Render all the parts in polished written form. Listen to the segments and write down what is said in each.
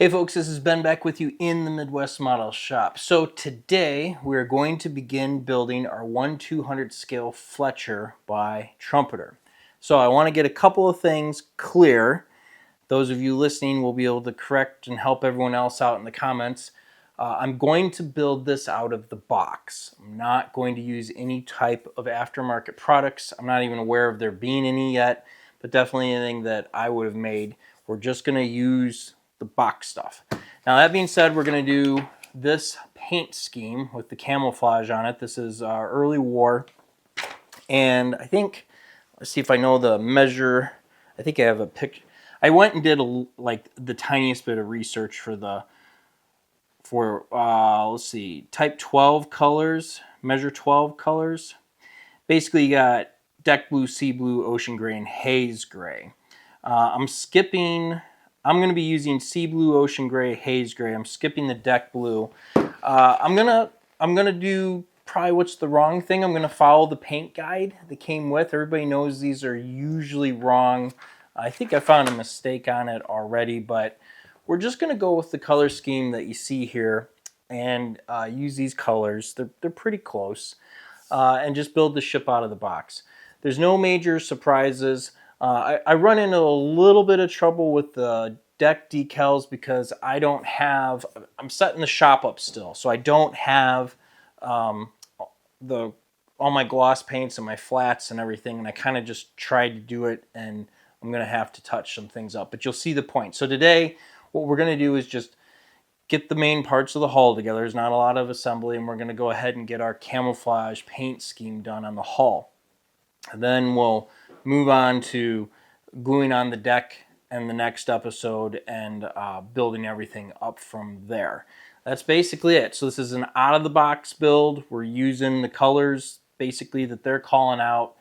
Hey folks, this is Ben back with you in the Midwest Model Shop. So today we're going to begin building our 1/200 scale Fletcher by Trumpeter. So I want to get a couple of things clear. Those of you listening will be able to correct and help everyone else out in the comments. I'm going to build this out of the box. I'm not going to use any type of aftermarket products. I'm not even aware of there being any yet, but definitely anything that I would have made. We're just going to use the box stuff. Now that being said, we're going to do this paint scheme with the camouflage on it. This is early war, and I think, let's see if I know the measure. I think I have a picture. I went and did like the tiniest bit of research for let's see, type 12 colors, measure 12 colors. Basically, you got deck blue, sea blue, ocean gray, and haze gray. I'm going to be using sea blue, ocean gray, haze gray. I'm skipping the deck blue. I'm gonna do probably what's the wrong thing. I'm gonna follow the paint guide that came with. Everybody knows these are usually wrong. I think I found a mistake on it already, but we're just gonna go with the color scheme that you see here and use these colors. They're pretty close, and just build the ship out of the box. There's no major surprises. I run into a little bit of trouble with the deck decals because I'm setting the shop up still, so I don't have all my gloss paints and my flats and everything, and I kind of just tried to do it, and I'm going to have to touch some things up, but you'll see the point. So today, what we're going to do is just get the main parts of the hull together. There's not a lot of assembly, and we're going to go ahead and get our camouflage paint scheme done on the hull. And then we'll move on to gluing on the deck in the next episode and building everything up from there. That's basically it. So this is an out-of-the-box build. We're using the colors basically that they're calling out.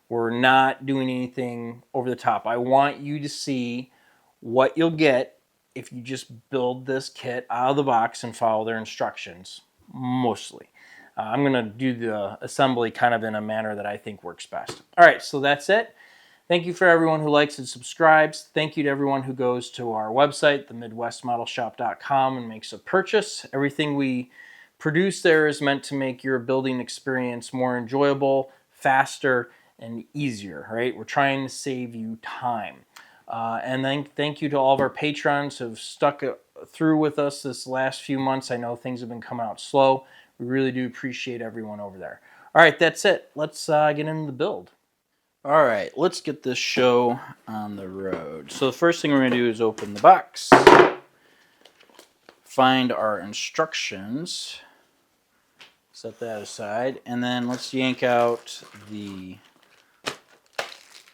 We're not doing anything over the top. I want you to see what you'll get if you just build this kit out of the box and follow their instructions, mostly. I'm going to do the assembly kind of in a manner that I think works best. All right, so that's it. Thank you for everyone who likes and subscribes. Thank you to everyone who goes to our website, themidwestmodelshop.com, and makes a purchase. Everything we produce there is meant to make your building experience more enjoyable, faster, and easier, right? We're trying to save you time. And then thank you to all of our patrons who have stuck through with us this last few months. I know things have been coming out slow. We really do appreciate everyone over there. All right, that's it. Let's get into the build. All right, let's get this show on the road. So the first thing we're going to do is open the box, find our instructions, set that aside, and then let's yank out the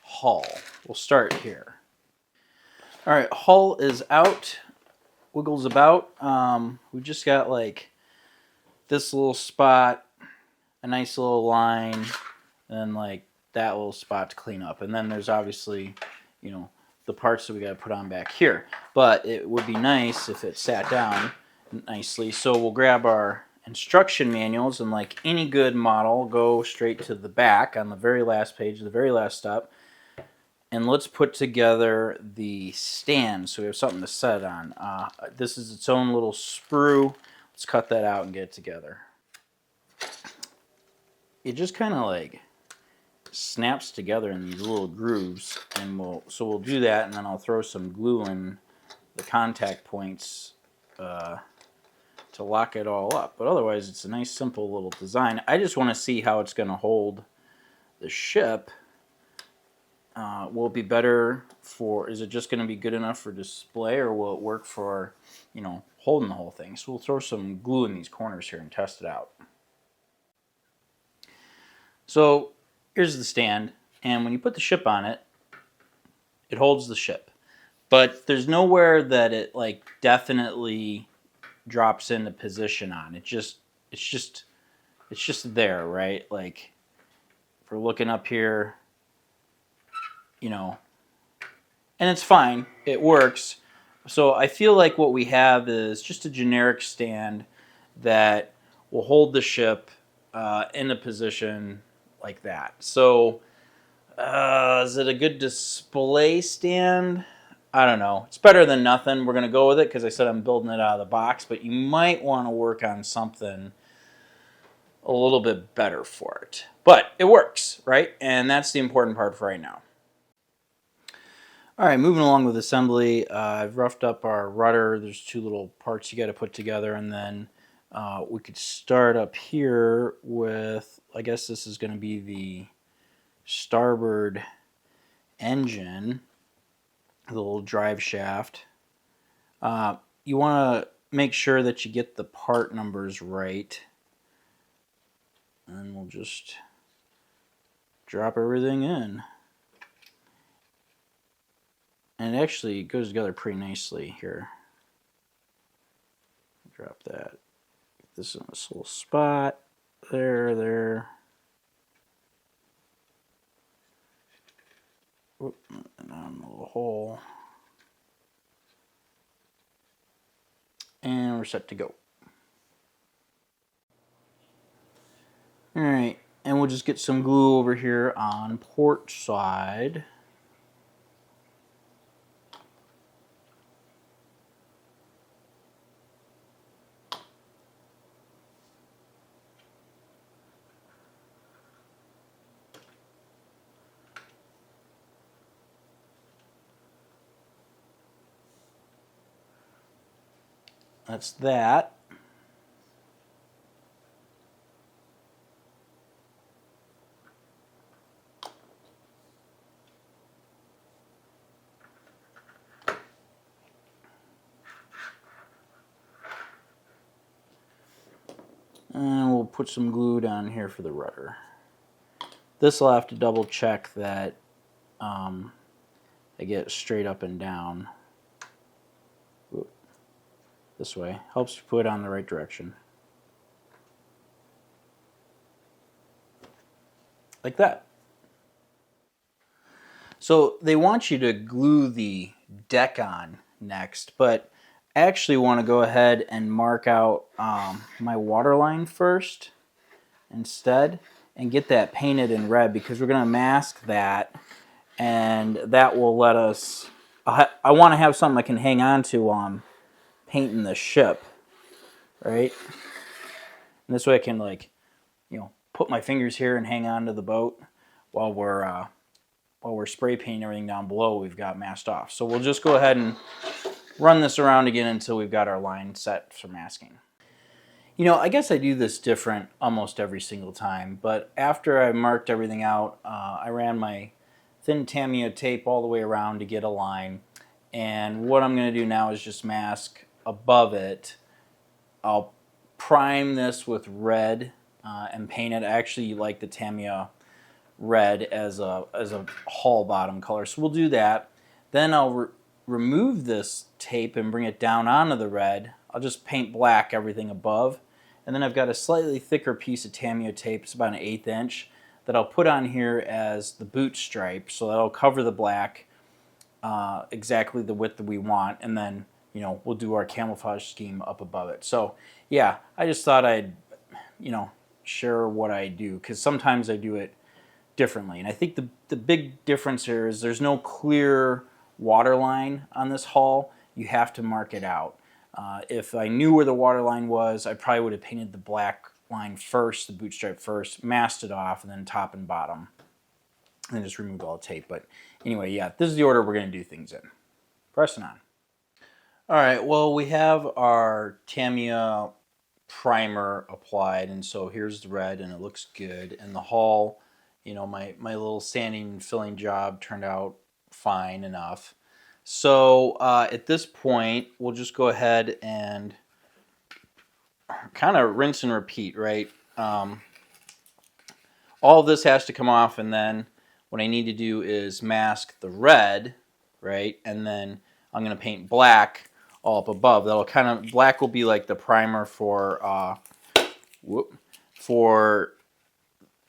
hull. We'll start here. All right, hull is out, wiggles about. We just got like this little spot, a nice little line, and like that little spot to clean up. And then there's obviously, the parts that we got to put on back here. But it would be nice if it sat down nicely. So we'll grab our instruction manuals, and like any good model, go straight to the back on the very last page, the very last step. And let's put together the stand so we have something to set on. This is its own little sprue. Let's cut that out and get it together. It just kind of like snaps together in these little grooves, and we'll do that, and then I'll throw some glue in the contact points to lock it all up. But otherwise, it's a nice, simple little design. I just want to see how it's going to hold the ship. Will it be better is it just going to be good enough for display, or will it work for, holding the whole thing? So we'll throw some glue in these corners here and test it out. So here's the stand, and when you put the ship on it, it holds the ship. But there's nowhere that it like definitely drops into position on. It's just there, right? Like if we're looking up here, and it's fine. It works. So I feel like what we have is just a generic stand that will hold the ship in a position like that. So is it a good display stand? I don't know. It's better than nothing. We're going to go with it because I said I'm building it out of the box, but you might want to work on something a little bit better for it. But it works, right? And that's the important part for right now. All right, moving along with assembly, I've roughed up our rudder. There's two little parts you got to put together, and then we could start up here with, I guess this is going to be the starboard engine, the little drive shaft. You want to make sure that you get the part numbers right. And we'll just drop everything in. And it actually goes together pretty nicely here. Drop that. Get this in this little spot. There. Oop, and on the little hole. And we're set to go. Alright, and we'll just get some glue over here on port side. That's that. And we'll put some glue down here for the rudder. This will have to double check that I get straight up and down. Whoop. This way. Helps you put it on the right direction. Like that. So they want you to glue the deck on next, but I actually want to go ahead and mark out my waterline first instead and get that painted in red because we're going to mask that, and that will let us, I want to have something I can hang on to while I'm painting the ship, right? And this way I can, like, you know, put my fingers here and hang on to the boat while we're spray painting everything down below we've got masked off. So we'll just go ahead and run this around again until we've got our line set for masking. You know, I guess I do this different almost every single time, but after I marked everything out, I ran my thin Tamiya tape all the way around to get a line. And what I'm going to do now is just mask above it. I'll prime this with red and paint it. I actually like the Tamiya red as a hull bottom color, so we'll do that. Then I'll remove this tape and bring it down onto the red. I'll just paint black everything above, and then I've got a slightly thicker piece of Tamiya tape, it's about an 1/8 inch, that I'll put on here as the boot stripe, so that'll cover the black exactly the width that we want, and then, you know, we'll do our camouflage scheme up above it. So yeah, I just thought I'd, you know, share what I do, because sometimes I do it differently. And I think the big difference here is there's no clear water line on this hull. You have to mark it out. If I knew where the water line was, I probably would have painted the black line first, the boot stripe first, masked it off, and then top and bottom, and just removed all the tape. But anyway, yeah, this is the order we're going to do things in. Pressing on. All right, well, we have our Tamiya primer applied, and so here's the red, and it looks good. And the hull, you know, my little sanding and filling job turned out fine enough. So at this point, we'll just go ahead and kind of rinse and repeat, right? All of this has to come off, and then what I need to do is mask the red, right? And then I'm going to paint black all up above. That'll kind of, black will be like the primer for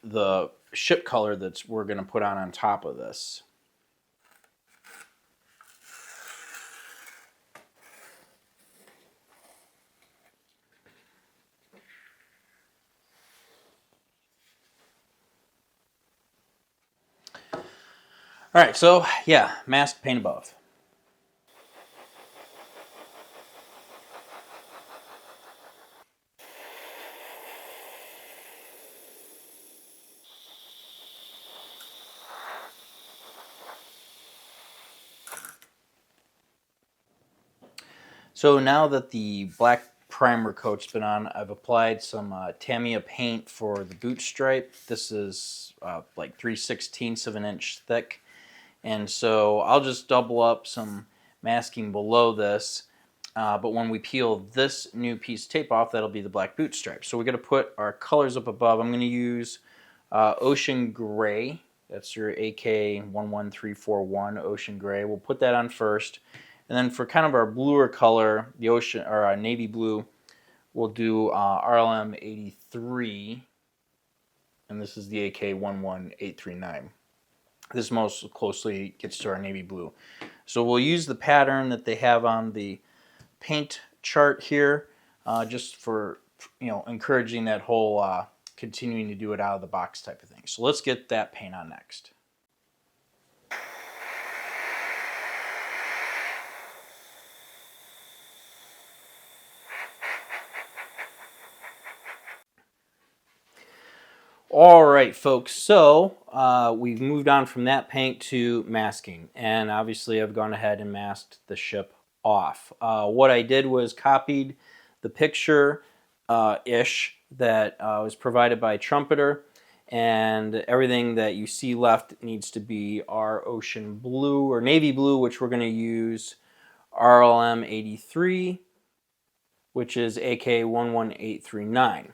the ship color that we're going to put on top of this. All right, so yeah, mask, paint above. So now that the black primer coat's been on, I've applied some Tamiya paint for the boot stripe. This is like 3/16 of an inch thick. And so I'll just double up some masking below this. But when we peel this new piece of tape off, that'll be the black boot stripe. So we're going to put our colors up above. I'm going to use Ocean Gray. That's your AK11341 Ocean Gray. We'll put that on first. And then for kind of our bluer color, the ocean or our navy blue, we'll do RLM 83. And this is the AK11839. This most closely gets to our navy blue. So we'll use the pattern that they have on the paint chart here, just for encouraging that whole continuing to do it out of the box type of thing. So let's get that paint on next. All right, folks, so we've moved on from that paint to masking, and obviously I've gone ahead and masked the ship off. What I did was copied the picture ish that was provided by Trumpeter, and everything that you see left needs to be our ocean blue or navy blue, which we're going to use RLM 83, which is AK11839.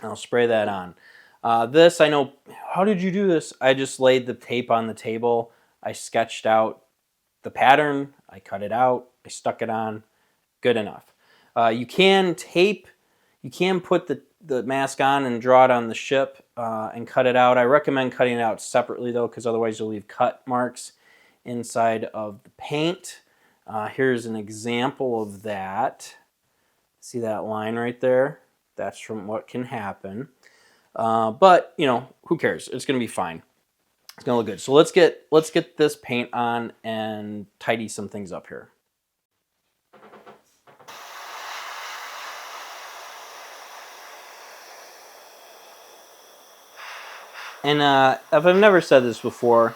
I'll spray that on. This, I know, how did you do this? I just laid the tape on the table. I sketched out the pattern. I cut it out. I stuck it on. Good enough. You can put the mask on and draw it on the ship and cut it out. I recommend cutting it out separately, though, because otherwise you'll leave cut marks inside of the paint. Here's an example of that. See that line right there? That's from what can happen. But who cares? It's going to be fine. It's going to look good. So let's get this paint on and tidy some things up here. And if I've never said this before,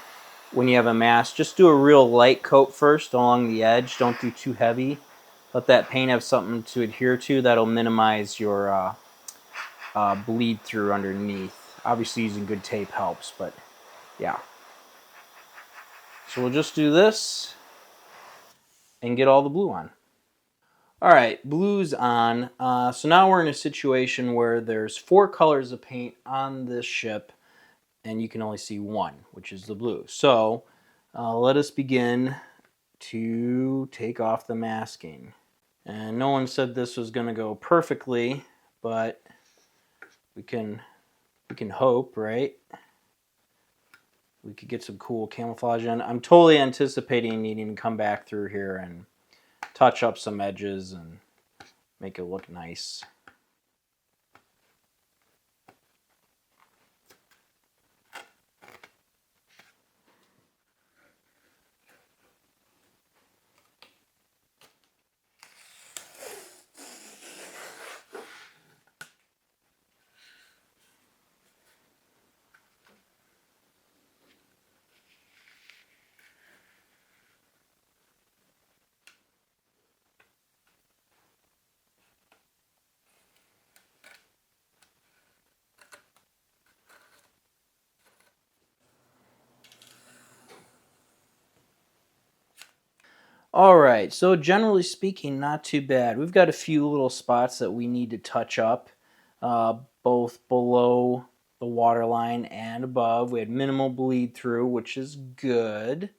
when you have a mask, just do a real light coat first along the edge. Don't do too heavy. Let that paint have something to adhere to. That'll minimize your bleed through underneath. Obviously using good tape helps, but yeah. So we'll just do this and get all the blue on. All right, blue's on. So now we're in a situation where there's 4 colors of paint on this ship, and you can only see one, which is the blue. So let us begin to take off the masking. And no one said this was going to go perfectly, but we can hope, right? We could get some cool camouflage in. I'm totally anticipating needing to come back through here and touch up some edges and make it look nice. All right, so generally speaking, not too bad. We've got a few little spots that we need to touch up, both below the waterline and above. We had minimal bleed through, which is good.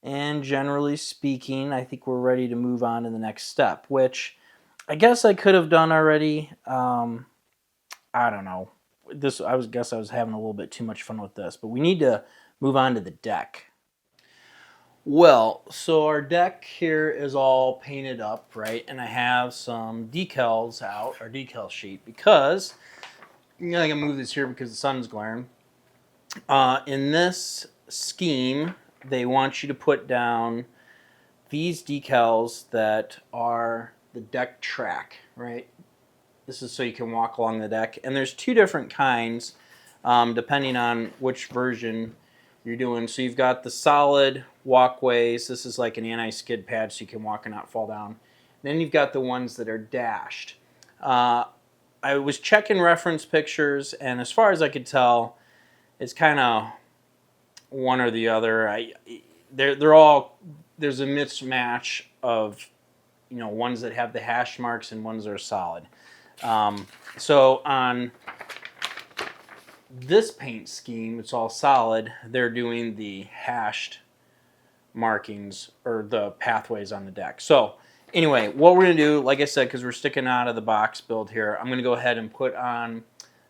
And generally speaking, I think we're ready to move on to the next step, which I guess I could have done already. I don't know. I was having a little bit too much fun with this, but we need to move on to the deck. Well, so our deck here is all painted up, right? And I have some decals out, our decal sheet, because I can move this here because the sun's glaring. In this scheme, they want you to put down these decals that are the deck track, right? This is so you can walk along the deck. And there's 2 different kinds, depending on which version you're doing. So you've got the solid walkways. This is like an anti-skid pad so you can walk and not fall down. Then you've got the ones that are dashed. I was checking reference pictures, and as far as I could tell, it's kind of one or the other. They're all, there's a mismatch of, you know, ones that have the hash marks and ones that are solid. So on this paint scheme, it's all solid. They're doing the hashed markings or the pathways on the deck. So anyway, what we're going to do, like I said, because we're sticking out of the box build here, I'm going to go ahead and put on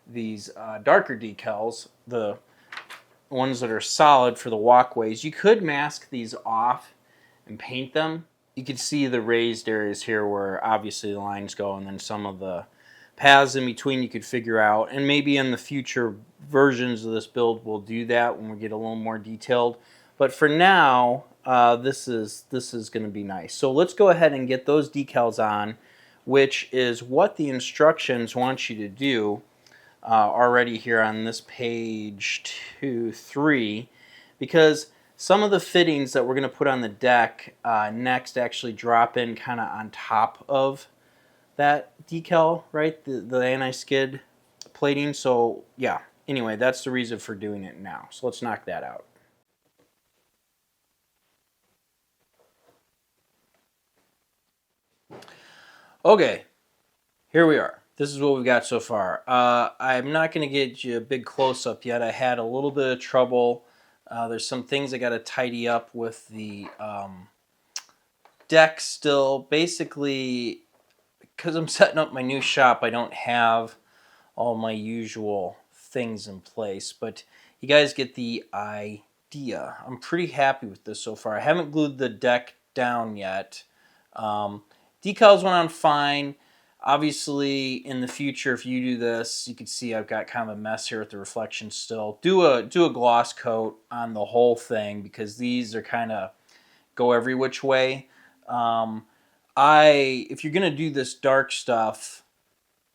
these darker decals, the ones that are solid for the walkways. You could mask these off and paint them. You can see the raised areas here where obviously the lines go, and then some of the paths in between you could figure out. And maybe in the future versions of this build we'll do that when we get a little more detailed. But for now, this is going to be nice. So let's go ahead and get those decals on, which is what the instructions want you to do already here on this page 2-3, because some of the fittings that we're going to put on the deck next actually drop in kind of on top of that decal, right? The anti-skid plating. So yeah, anyway, that's the reason for doing it now. So let's knock that out. Okay, here we are. This is what we've got so far. I'm not going to get you a big close-up yet. I had a little bit of trouble. There's some things I got to tidy up with the deck still. Basically, because I'm setting up my new shop, I don't have all my usual things in place. But you guys get the idea. I'm pretty happy with this so far. I haven't glued the deck down yet. Decals went on fine. Obviously, in the future, if you do this, you can see I've got kind of a mess here with the reflection still. Do a gloss coat on the whole thing, because these are kind of go every which way. If you're going to do this dark stuff,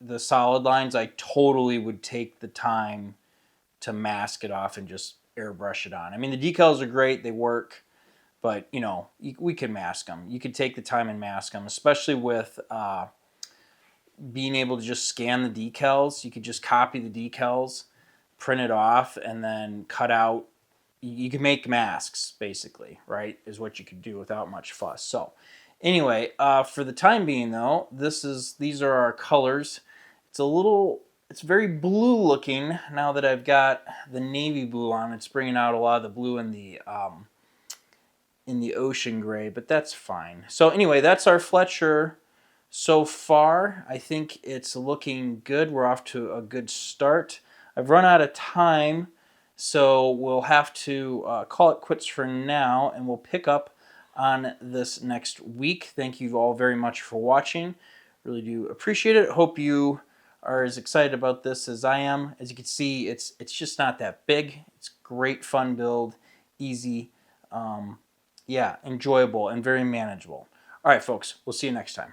the solid lines, I totally would take the time to mask it off and just airbrush it on. I mean, the decals are great. They work. But, you know, we can mask them. You could take the time and mask them, especially with being able to just scan the decals. You could just copy the decals, print it off, and then cut out. You can make masks, basically, right, is what you could do without much fuss. So anyway, for the time being, though, these are our colors. It's very blue looking now that I've got the navy blue on. It's bringing out a lot of the blue in the ocean gray, but that's fine. So anyway, that's our Fletcher so far. I think it's looking good. We're off to a good start. I've run out of time, so we'll have to call it quits for now, and we'll pick up on this next week. Thank you all very much for watching. Really do appreciate it. Hope you are as excited about this as I am. As you can see, it's just not that big. It's great fun build, easy. Yeah, enjoyable and very manageable. All right, folks, we'll see you next time.